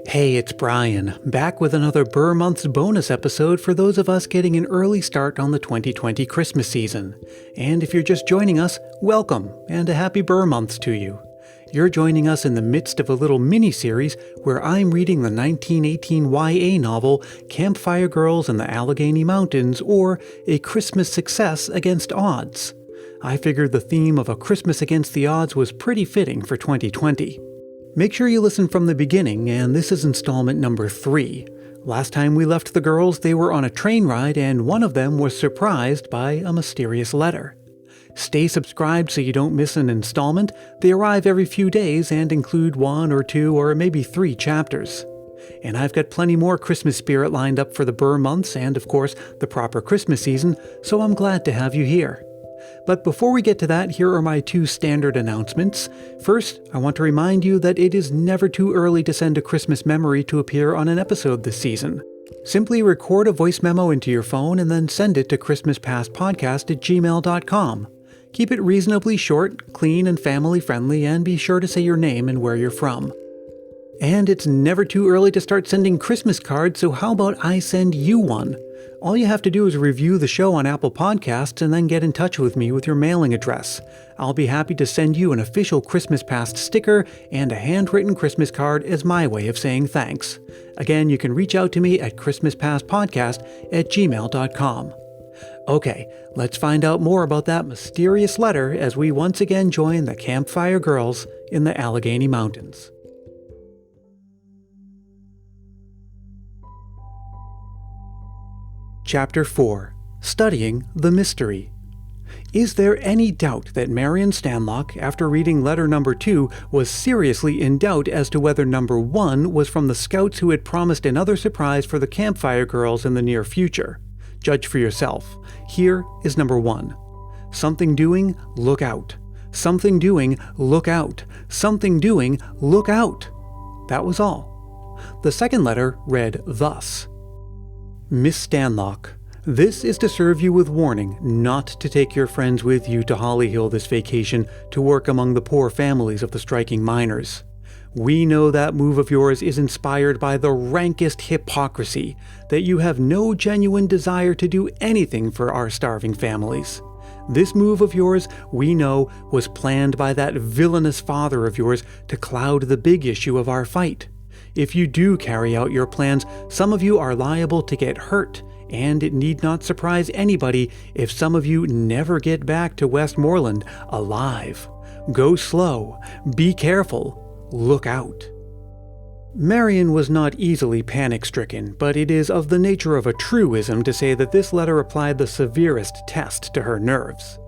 Hey, it's Brian, back with another Ber Months bonus episode for those of us getting an early start on the 2020 Christmas season. And if you're just joining us, welcome, and a happy Ber Months to you. You're joining us in the midst of a little mini-series where I'm reading the 1918 YA novel Campfire Girls in the Allegheny Mountains, or A Christmas Success Against Odds. I figured the theme of A Christmas Against the Odds was pretty fitting for 2020. Make sure you listen from the beginning, and this is installment number 3. Last time we left the girls, they were on a train ride, and one of them was surprised by a mysterious letter. Stay subscribed so you don't miss an installment. They arrive every few days and include 1 or 2 or maybe 3 chapters. And I've got plenty more Christmas spirit lined up for the Ber Months and, of course, the proper Christmas season, so I'm glad to have you here. But before we get to that, here are my 2 standard announcements. First, I want to remind you that it is never too early to send a Christmas memory to appear on an episode this season. Simply record a voice memo into your phone and then send it to christmaspastpodcast@gmail.com. Keep it reasonably short, clean, and family-friendly, and be sure to say your name and where you're from. And it's never too early to start sending Christmas cards, so how about I send you one? All you have to do is review the show on Apple Podcasts and then get in touch with me with your mailing address. I'll be happy to send you an official Christmas Past sticker and a handwritten Christmas card as my way of saying thanks. Again, you can reach out to me at christmaspastpodcast@gmail.com. Okay, let's find out more about that mysterious letter as we once again join the Campfire Girls in the Allegheny Mountains. Chapter 4. Studying the Mystery. Is there any doubt that Marion Stanlock, after reading letter number 2, was seriously in doubt as to whether number 1 was from the scouts who had promised another surprise for the Campfire Girls in the near future? Judge for yourself. Here is number 1. Something doing, look out. Something doing, look out. Something doing, look out. That was all. The second letter read thus. Miss Stanlock, this is to serve you with warning not to take your friends with you to Hollyhill this vacation to work among the poor families of the striking miners. We know that move of yours is inspired by the rankest hypocrisy, that you have no genuine desire to do anything for our starving families. This move of yours, we know, was planned by that villainous father of yours to cloud the big issue of our fight. If you do carry out your plans, some of you are liable to get hurt, and it need not surprise anybody if some of you never get back to Westmoreland alive. Go slow, be careful, look out. Marion was not easily panic-stricken, but it is of the nature of a truism to say that this letter applied the severest test to her nerves.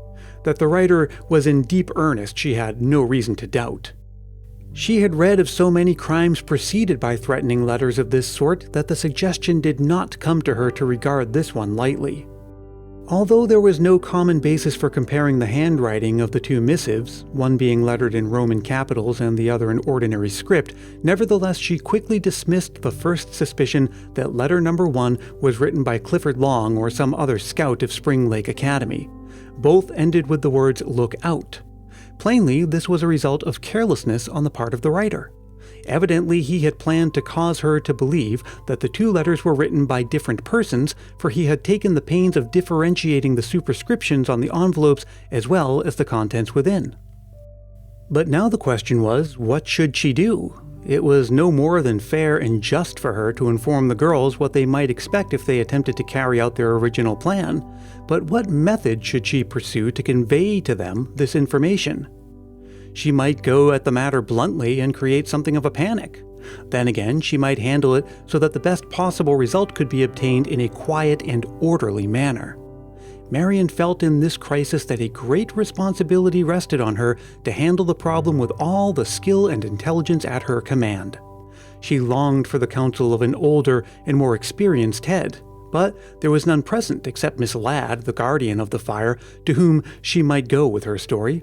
That the writer was in deep earnest she had no reason to doubt. She had read of so many crimes preceded by threatening letters of this sort that the suggestion did not come to her to regard this one lightly. Although there was no common basis for comparing the handwriting of the 2 missives, one being lettered in Roman capitals and the other in ordinary script, nevertheless she quickly dismissed the first suspicion that letter number 1 was written by Clifford Long or some other scout of Spring Lake Academy. Both ended with the words "look out." Plainly, this was a result of carelessness on the part of the writer. Evidently, he had planned to cause her to believe that the 2 letters were written by different persons, for he had taken the pains of differentiating the superscriptions on the envelopes as well as the contents within. But now the question was, what should she do? It was no more than fair and just for her to inform the girls what they might expect if they attempted to carry out their original plan. But what method should she pursue to convey to them this information? She might go at the matter bluntly and create something of a panic. Then again, she might handle it so that the best possible result could be obtained in a quiet and orderly manner. Marion felt in this crisis that a great responsibility rested on her to handle the problem with all the skill and intelligence at her command. She longed for the counsel of an older and more experienced head, but there was none present except Miss Ladd, the guardian of the fire, to whom she might go with her story.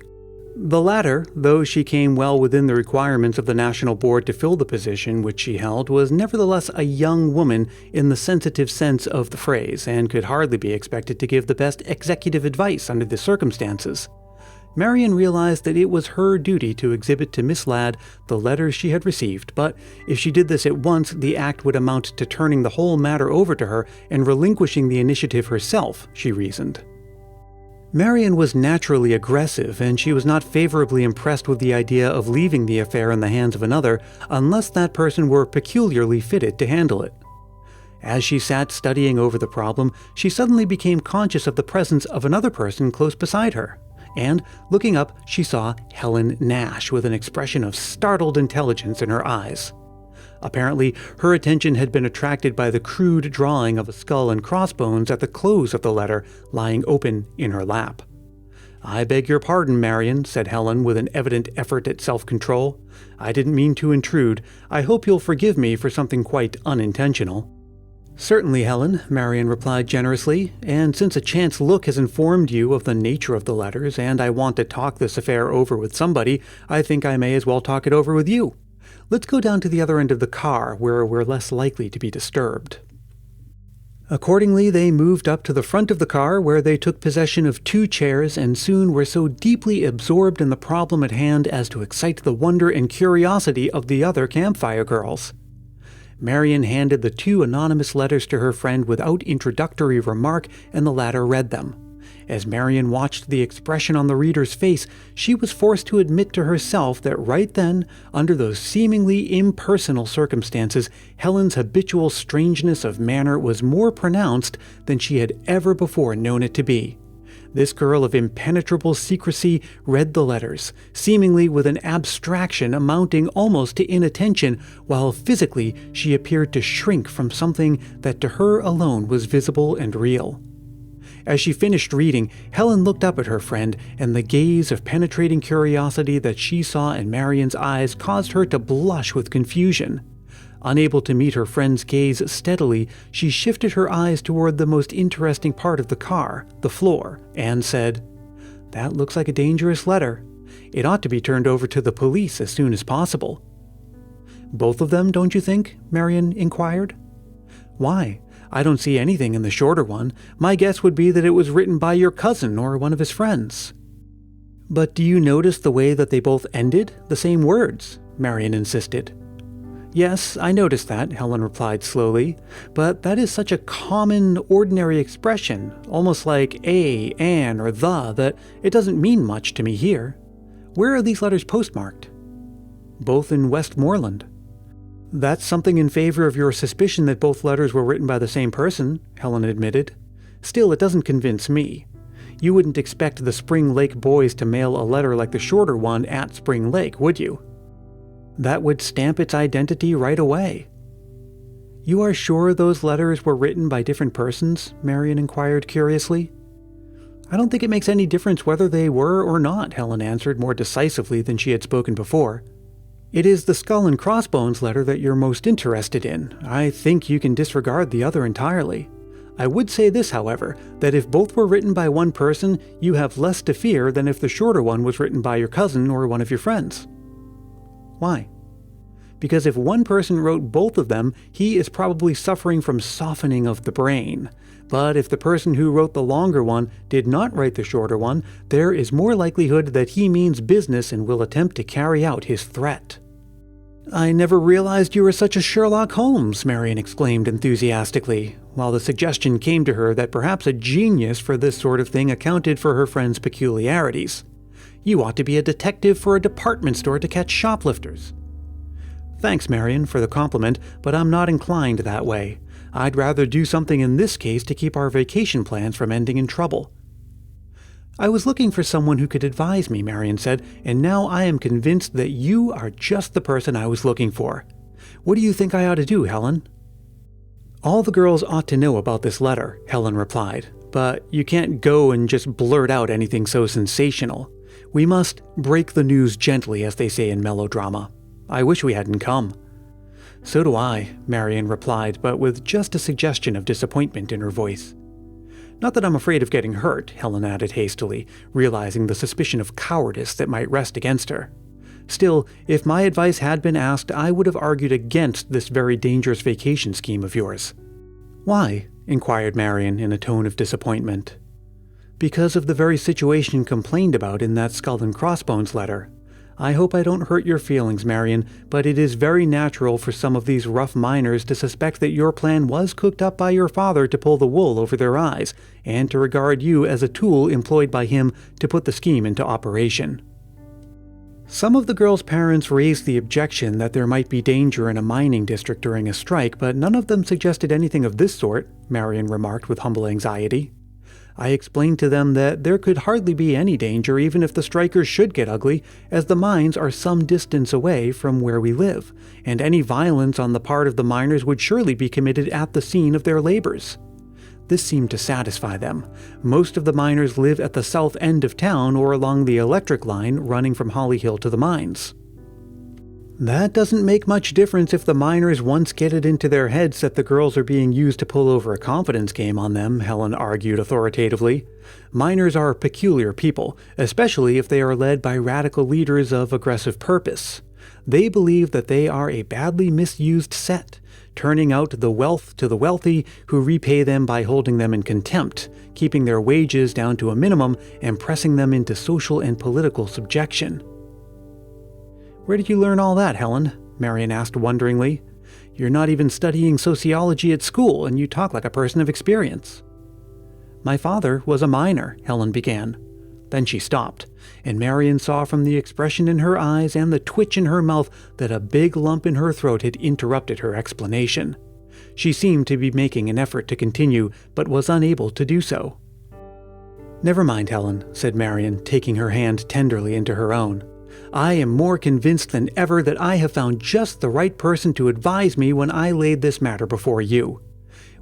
The latter, though she came well within the requirements of the National Board to fill the position which she held, was nevertheless a young woman in the sensitive sense of the phrase, and could hardly be expected to give the best executive advice under the circumstances. Marion realized that it was her duty to exhibit to Miss Ladd the letters she had received, but if she did this at once, the act would amount to turning the whole matter over to her and relinquishing the initiative herself, she reasoned. Marion was naturally aggressive, and she was not favorably impressed with the idea of leaving the affair in the hands of another unless that person were peculiarly fitted to handle it. As she sat studying over the problem, she suddenly became conscious of the presence of another person close beside her. And, looking up, she saw Helen Nash with an expression of startled intelligence in her eyes. Apparently, her attention had been attracted by the crude drawing of a skull and crossbones at the close of the letter lying open in her lap. "I beg your pardon, Marion," said Helen with an evident effort at self-control. "I didn't mean to intrude. I hope you'll forgive me for something quite unintentional." "Certainly, Helen," Marion replied generously, "and since a chance look has informed you of the nature of the letters, and I want to talk this affair over with somebody, I think I may as well talk it over with you. Let's go down to the other end of the car, where we're less likely to be disturbed." Accordingly, they moved up to the front of the car, where they took possession of 2 chairs and soon were so deeply absorbed in the problem at hand as to excite the wonder and curiosity of the other Campfire Girls. Marion handed the 2 anonymous letters to her friend without introductory remark, and the latter read them. As Marion watched the expression on the reader's face, she was forced to admit to herself that right then, under those seemingly impersonal circumstances, Helen's habitual strangeness of manner was more pronounced than she had ever before known it to be. This girl of impenetrable secrecy read the letters, seemingly with an abstraction amounting almost to inattention, while physically she appeared to shrink from something that to her alone was visible and real. As she finished reading, Helen looked up at her friend, and the gaze of penetrating curiosity that she saw in Marion's eyes caused her to blush with confusion. Unable to meet her friend's gaze steadily, she shifted her eyes toward the most interesting part of the car, the floor, and said, "That looks like a dangerous letter. It ought to be turned over to the police as soon as possible." "Both of them, don't you think?" Marion inquired. "Why? I don't see anything in the shorter one. My guess would be that it was written by your cousin or one of his friends." "But do you notice the way that they both ended? The same words?" Marion insisted. "Yes, I noticed that," Helen replied slowly, "but that is such a common, ordinary expression, almost like a, an, or the, that it doesn't mean much to me here. Where are these letters postmarked?" "Both in Westmoreland." "That's something in favor of your suspicion that both letters were written by the same person," Helen admitted. "Still, it doesn't convince me. You wouldn't expect the Spring Lake boys to mail a letter like the shorter one at Spring Lake, would you? That would stamp its identity right away." "You are sure those letters were written by different persons?" Marion inquired curiously. "I don't think it makes any difference whether they were or not," Helen answered more decisively than she had spoken before. "It is the skull and crossbones letter that you're most interested in. I think you can disregard the other entirely. I would say this, however, that if both were written by one person, you have less to fear than if the shorter one was written by your cousin or one of your friends." "Why?" "Because if one person wrote both of them, he is probably suffering from softening of the brain. But if the person who wrote the longer one did not write the shorter one, there is more likelihood that he means business and will attempt to carry out his threat." "I never realized you were such a Sherlock Holmes," Marion exclaimed enthusiastically, while the suggestion came to her that perhaps a genius for this sort of thing accounted for her friend's peculiarities. "You ought to be a detective for a department store to catch shoplifters." "Thanks, Marion, for the compliment, but I'm not inclined that way. I'd rather do something in this case to keep our vacation plans from ending in trouble." "I was looking for someone who could advise me," Marion said, "and now I am convinced that you are just the person I was looking for. What do you think I ought to do, Helen?" "All the girls ought to know about this letter," Helen replied, "but you can't go and just blurt out anything so sensational. We must break the news gently, as they say in melodrama. I wish we hadn't come." "So do I," Marion replied, but with just a suggestion of disappointment in her voice. "Not that I'm afraid of getting hurt," Helen added hastily, realizing the suspicion of cowardice that might rest against her. "Still, if my advice had been asked, I would have argued against this very dangerous vacation scheme of yours." "Why?" inquired Marion in a tone of disappointment. because of the very situation complained about in that skull and crossbones letter. I hope I don't hurt your feelings, Marion, but it is very natural for some of these rough miners to suspect that your plan was cooked up by your father to pull the wool over their eyes, and to regard you as a tool employed by him to put the scheme into operation. Some of the girls' parents raised the objection that there might be danger in a mining district during a strike, but none of them suggested anything of this sort, Marion remarked with humble anxiety. I explained to them that there could hardly be any danger even if the strikers should get ugly, as the mines are some distance away from where we live, and any violence on the part of the miners would surely be committed at the scene of their labors. This seemed to satisfy them. Most of the miners live at the south end of town or along the electric line running from Holly Hill to the mines. That doesn't make much difference if the miners once get it into their heads that the girls are being used to pull over a confidence game on them, Helen argued authoritatively. Miners are peculiar people, especially if they are led by radical leaders of aggressive purpose. They believe that they are a badly misused set, turning out the wealth to the wealthy who repay them by holding them in contempt, keeping their wages down to a minimum, and pressing them into social and political subjection. Where did you learn all that, Helen? Marion asked wonderingly. You're not even studying sociology at school, and you talk like a person of experience. My father was a miner, Helen began. Then she stopped, and Marion saw from the expression in her eyes and the twitch in her mouth that a big lump in her throat had interrupted her explanation. She seemed to be making an effort to continue, but was unable to do so. Never mind, Helen, said Marion, taking her hand tenderly into her own. I am more convinced than ever that I have found just the right person to advise me when I laid this matter before you.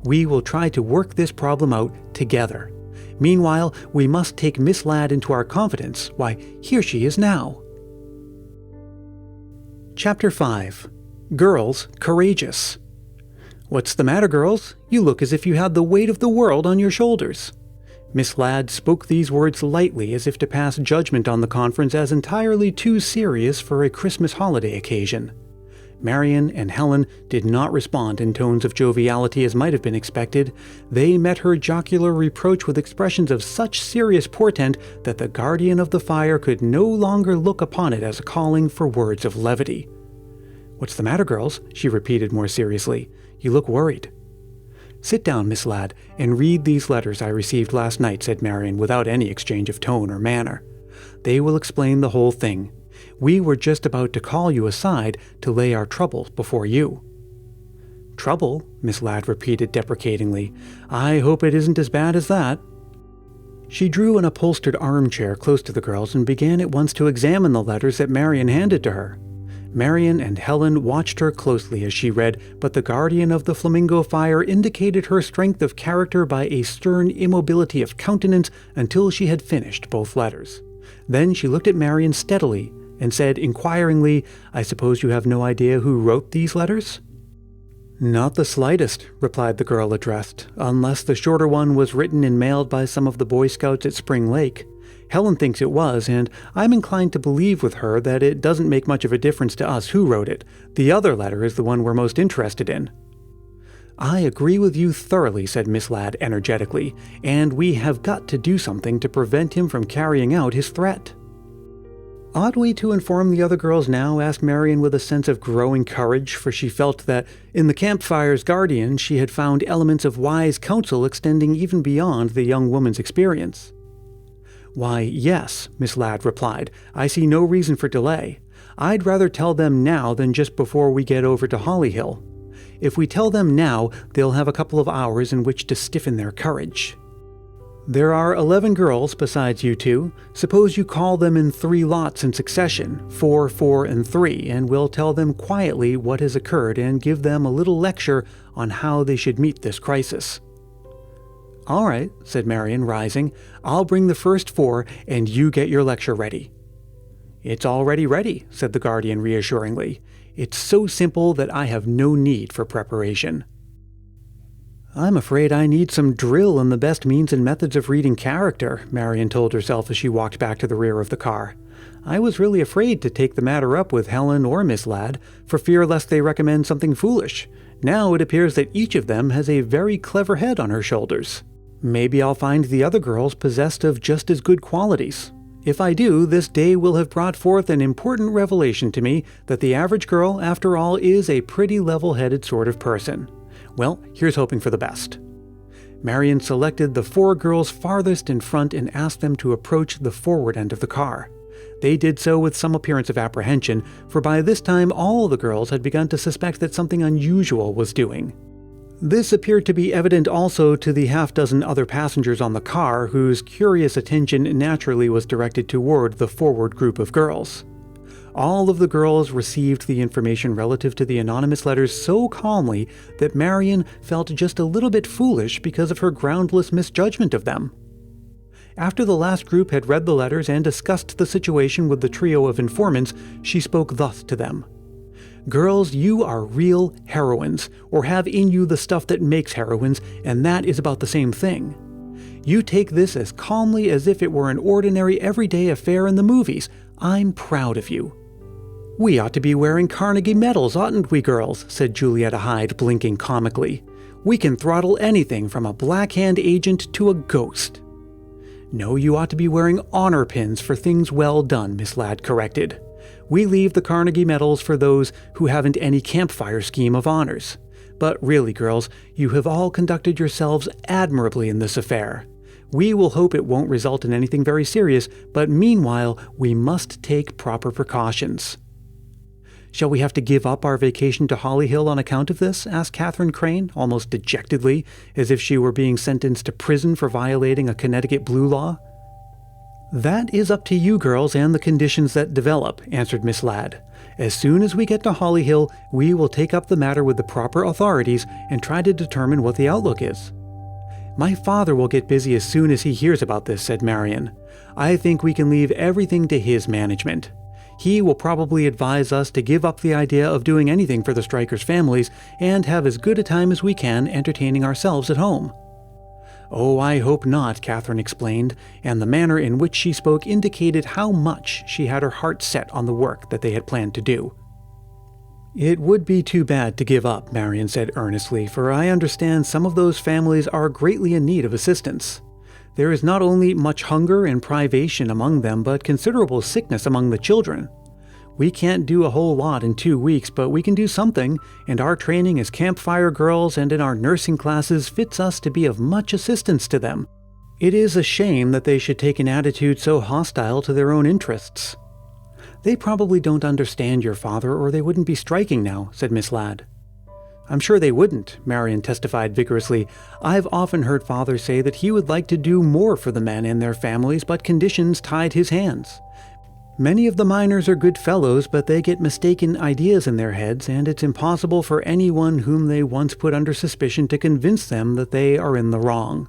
We will try to work this problem out together. Meanwhile, we must take Miss Ladd into our confidence. Why, here she is now. Chapter 5. Girls Courageous. What's the matter, girls? You look as if you had the weight of the world on your shoulders. Miss Ladd spoke these words lightly as if to pass judgment on the conference as entirely too serious for a Christmas holiday occasion. Marion and Helen did not respond in tones of joviality as might have been expected. They met her jocular reproach with expressions of such serious portent that the guardian of the fire could no longer look upon it as a calling for words of levity. What's the matter, girls? She repeated more seriously. You look worried. Sit down, Miss Ladd, and read these letters I received last night, said Marion, without any exchange of tone or manner. They will explain the whole thing. We were just about to call you aside to lay our troubles before you. Trouble? Miss Ladd repeated deprecatingly. I hope it isn't as bad as that. She drew an upholstered armchair close to the girls and began at once to examine the letters that Marion handed to her. Marion and Helen watched her closely as she read, but the guardian of the flamingo fire indicated her strength of character by a stern immobility of countenance until she had finished both letters. Then she looked at Marion steadily and said inquiringly, I suppose you have no idea who wrote these letters? Not the slightest, replied the girl addressed, unless the shorter one was written and mailed by some of the Boy Scouts at Spring Lake. Helen thinks it was, and I'm inclined to believe with her that it doesn't make much of a difference to us who wrote it. The other letter is the one we're most interested in. I agree with you thoroughly, said Miss Ladd energetically, and we have got to do something to prevent him from carrying out his threat. Ought we to inform the other girls now? Asked Marion with a sense of growing courage, for she felt that in the Campfire's guardian she had found elements of wise counsel extending even beyond the young woman's experience. Why, yes, Miss Ladd replied. I see no reason for delay. I'd rather tell them now than just before we get over to Holly Hill. If we tell them now, they'll have a couple of hours in which to stiffen their courage. There are 11 girls besides you two. Suppose you call them in 3 lots in succession, 4, 4, and 3, and we'll tell them quietly what has occurred and give them a little lecture on how they should meet this crisis. All right, said Marion, rising. I'll bring the first 4, and you get your lecture ready. It's already ready, said the guardian reassuringly. It's so simple that I have no need for preparation. I'm afraid I need some drill in the best means and methods of reading character, Marion told herself as she walked back to the rear of the car. I was really afraid to take the matter up with Helen or Miss Ladd, for fear lest they recommend something foolish. Now it appears that each of them has a very clever head on her shoulders. Maybe I'll find the other girls possessed of just as good qualities. If I do, this day will have brought forth an important revelation to me that the average girl, after all, is a pretty level-headed sort of person. Well, here's hoping for the best. Marion selected the 4 girls farthest in front and asked them to approach the forward end of the car. They did so with some appearance of apprehension, for by this time all the girls had begun to suspect that something unusual was doing. This appeared to be evident also to the half-dozen other passengers on the car, whose curious attention naturally was directed toward the forward group of girls. All of the girls received the information relative to the anonymous letters so calmly that Marion felt just a little bit foolish because of her groundless misjudgment of them. After the last group had read the letters and discussed the situation with the trio of informants, she spoke thus to them. "Girls, you are real heroines, or have in you the stuff that makes heroines, and that is about the same thing. You take this as calmly as if it were an ordinary everyday affair in the movies. I'm proud of you." "We ought to be wearing Carnegie medals, oughtn't we, girls?" said Julietta Hyde, blinking comically. "We can throttle anything from a blackhand agent to a ghost." "No, you ought to be wearing honor pins for things well done," Miss Ladd corrected. "We leave the Carnegie medals for those who haven't any campfire scheme of honors. But really, girls, you have all conducted yourselves admirably in this affair. We will hope it won't result in anything very serious, but meanwhile, we must take proper precautions." "Shall we have to give up our vacation to Holly Hill on account of this?" asked Catherine Crane, almost dejectedly, as if she were being sentenced to prison for violating a Connecticut blue law. "That is up to you girls and the conditions that develop," answered Miss Ladd. "As soon as we get to Holly Hill, we will take up the matter with the proper authorities and try to determine what the outlook is." "My father will get busy as soon as he hears about this," said Marion. "I think we can leave everything to his management. He will probably advise us to give up the idea of doing anything for the strikers' families and have as good a time as we can entertaining ourselves at home." "Oh, I hope not," Catherine explained, and the manner in which she spoke indicated how much she had her heart set on the work that they had planned to do. "It would be too bad to give up," Marion said earnestly, "for I understand some of those families are greatly in need of assistance. There is not only much hunger and privation among them, but considerable sickness among the children. We can't do a whole lot in 2 weeks, but we can do something, and our training as Campfire Girls and in our nursing classes fits us to be of much assistance to them. It is a shame that they should take an attitude so hostile to their own interests." "They probably don't understand your father, or they wouldn't be striking now," said Miss Ladd. "I'm sure they wouldn't," Marion testified vigorously. "I've often heard Father say that he would like to do more for the men and their families, but conditions tied his hands. Many of the miners are good fellows, but they get mistaken ideas in their heads, and it's impossible for anyone whom they once put under suspicion to convince them that they are in the wrong."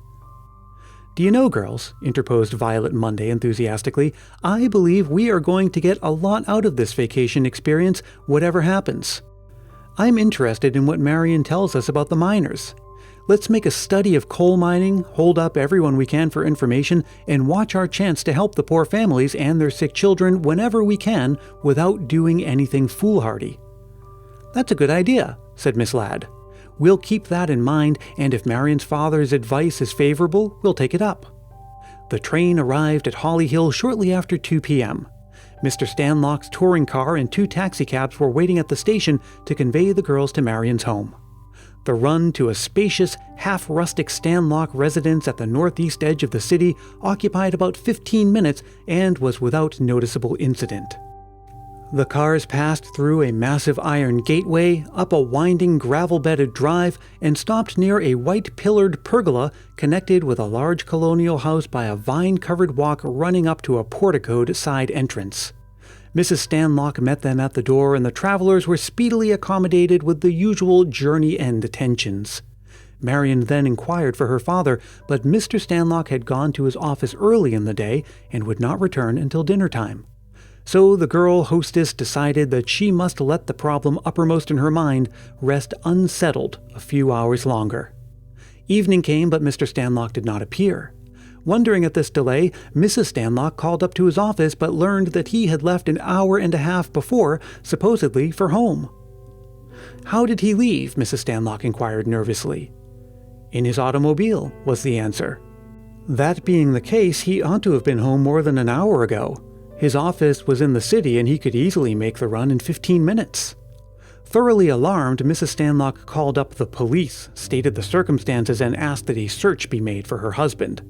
"Do you know, girls," interposed Violet Monday enthusiastically, "I believe we are going to get a lot out of this vacation experience, whatever happens. I'm interested in what Marion tells us about the miners. Let's make a study of coal mining, hold up everyone we can for information, and watch our chance to help the poor families and their sick children whenever we can without doing anything foolhardy." "That's a good idea," said Miss Ladd. "We'll keep that in mind, and if Marion's father's advice is favorable, we'll take it up." The train arrived at Holly Hill shortly after 2 p.m. Mr. Stanlock's touring car and 2 taxicabs were waiting at the station to convey the girls to Marion's home. The run to a spacious, half-rustic Stanlock residence at the northeast edge of the city occupied about 15 minutes and was without noticeable incident. The cars passed through a massive iron gateway, up a winding gravel-bedded drive, and stopped near a white-pillared pergola connected with a large colonial house by a vine-covered walk running up to a porticoed side entrance. Mrs. Stanlock met them at the door, and the travelers were speedily accommodated with the usual journey-end attentions. Marion then inquired for her father, but Mr. Stanlock had gone to his office early in the day and would not return until dinner-time. So the girl hostess decided that she must let the problem uppermost in her mind rest unsettled a few hours longer. Evening came, but Mr. Stanlock did not appear. Wondering at this delay, Mrs. Stanlock called up to his office but learned that he had left an hour and a half before, supposedly for home. "How did he leave?" Mrs. Stanlock inquired nervously. In his automobile, was the answer. That being the case, he ought to have been home more than an hour ago. His office was in the city and he could easily make the run in 15 minutes. Thoroughly alarmed, Mrs. Stanlock called up the police, stated the circumstances, and asked that a search be made for her husband.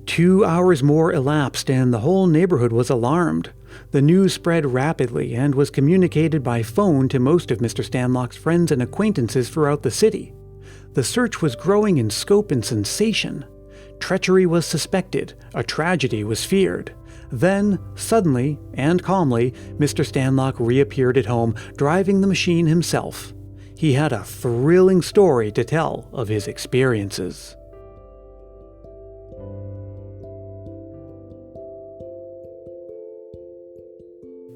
2 hours more elapsed and the whole neighborhood was alarmed. The news spread rapidly and was communicated by phone to most of Mr. Stanlock's friends and acquaintances throughout the city. The search was growing in scope and sensation. Treachery was suspected, a tragedy was feared. Then, suddenly and calmly, Mr. Stanlock reappeared at home, driving the machine himself. He had a thrilling story to tell of his experiences.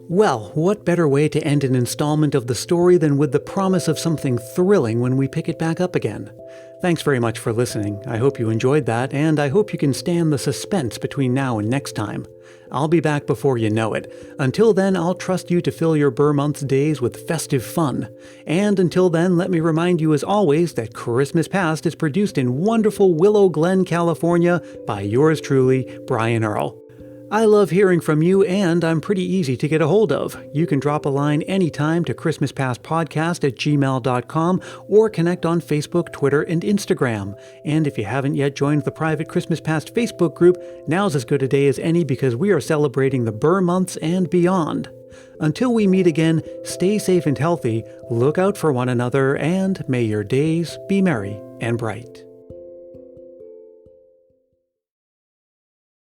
Well, what better way to end an installment of the story than with the promise of something thrilling when we pick it back up again? Thanks very much for listening. I hope you enjoyed that, and I hope you can stand the suspense between now and next time. I'll be back before you know it. Until then, I'll trust you to fill your Ber Months days with festive fun. And until then, let me remind you as always that Christmas Past is produced in wonderful Willow Glen, California by yours truly, Brian Earl. I love hearing from you, and I'm pretty easy to get a hold of. You can drop a line anytime to christmaspastpodcast@gmail.com or connect on Facebook, Twitter, and Instagram. And if you haven't yet joined the private Christmas Past Facebook group, now's as good a day as any because we are celebrating the Ber Months and beyond. Until we meet again, stay safe and healthy, look out for one another, and may your days be merry and bright.